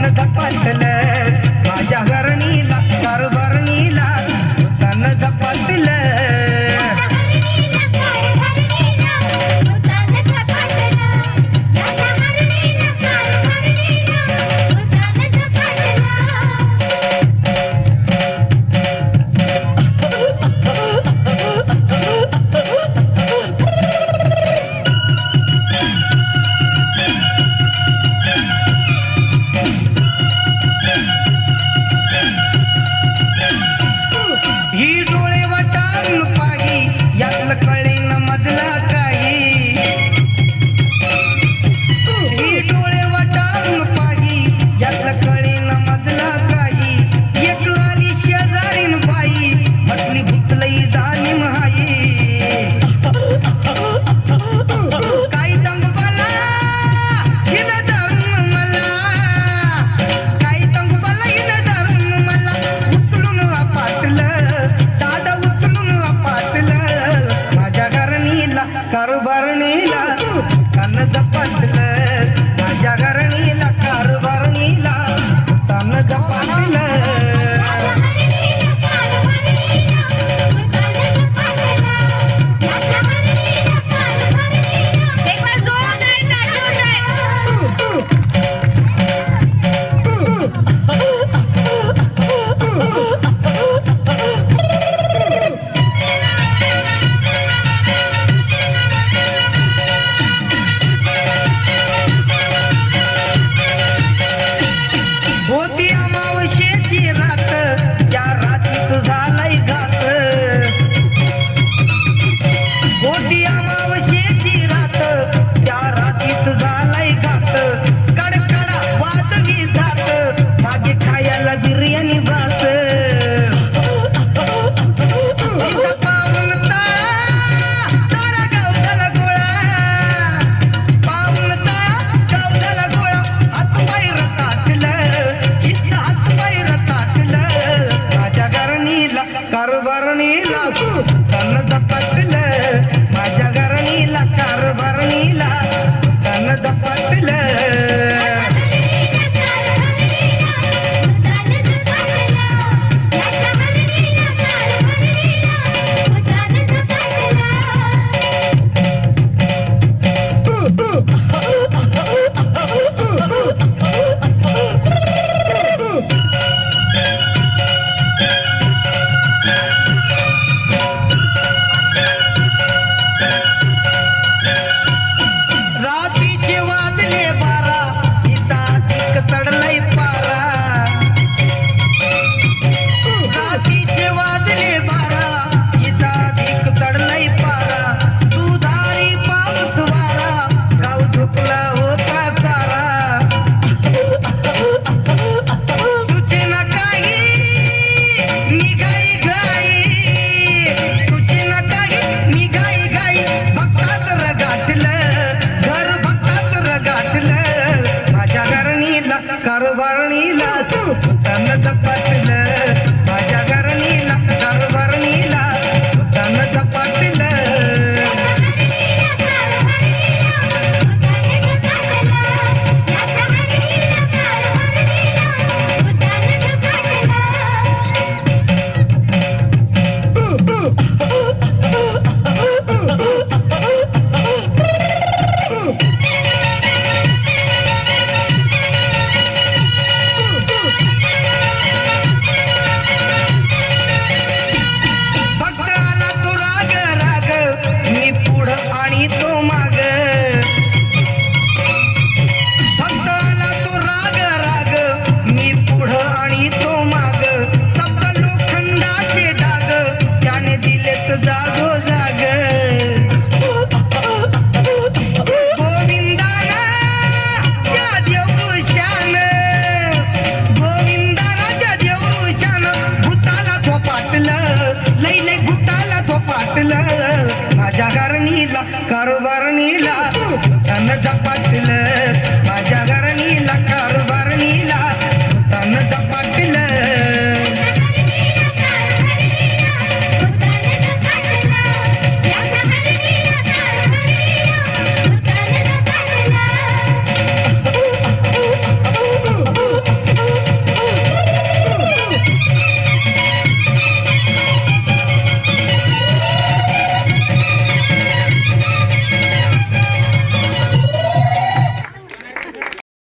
तन झपाटलं माझ्या घरणीला कारभारणीला तन झपाटलं ही डोळे वाटारून पाही यातलं कळेना मधला काही ही डोळे वाटारून पाही यातलं कळेना मधला काही एक आली शेजारीन बाई म्हटली भुतलई झाली महाई काही तंगबाला हिनं धरून मला काही तंगबाला हिनं धरून मला उचलून पाटलं दादा उचलून पाटलं माझ्या घरणीला कारभारणीला तन झपाटलं माझ्या घरणीला कारभारणीला तन झपाटलं होती अमावस्येची रात त्या रातीत झालाय घात होती अमावस्येची रात त्या रातीत झालाय घात कडकडा वाजवी जात मागे खायला बिर्याणी भात पाऊन तारा गावठाला गोळा पाऊन तारा गावठाला गोळा हात बाहेर ताटलं माझ्या घरणीला कारभारणीला तन झपाटलं माझ्या घरणीला कारभारणीला तन झपाटलं रात्रीचे वाजले 12 इता अधिक चढलाय पारा रात्रीचे वाजले 12 इता अधिक चढलाय पारा दुधारी पाऊस वारा गाव झोपला होता सारा सूचना काही निघाई घाई सूचना काही निघाई घाई भक्तात रगाटलं माझ्या घरणीला कारभारणीला तन झपाटलं माझ्या घरणीला कारभारणीला तन झपाटलं माझ्या घरणीला कारभारणीला तन झपाटलं माझ्या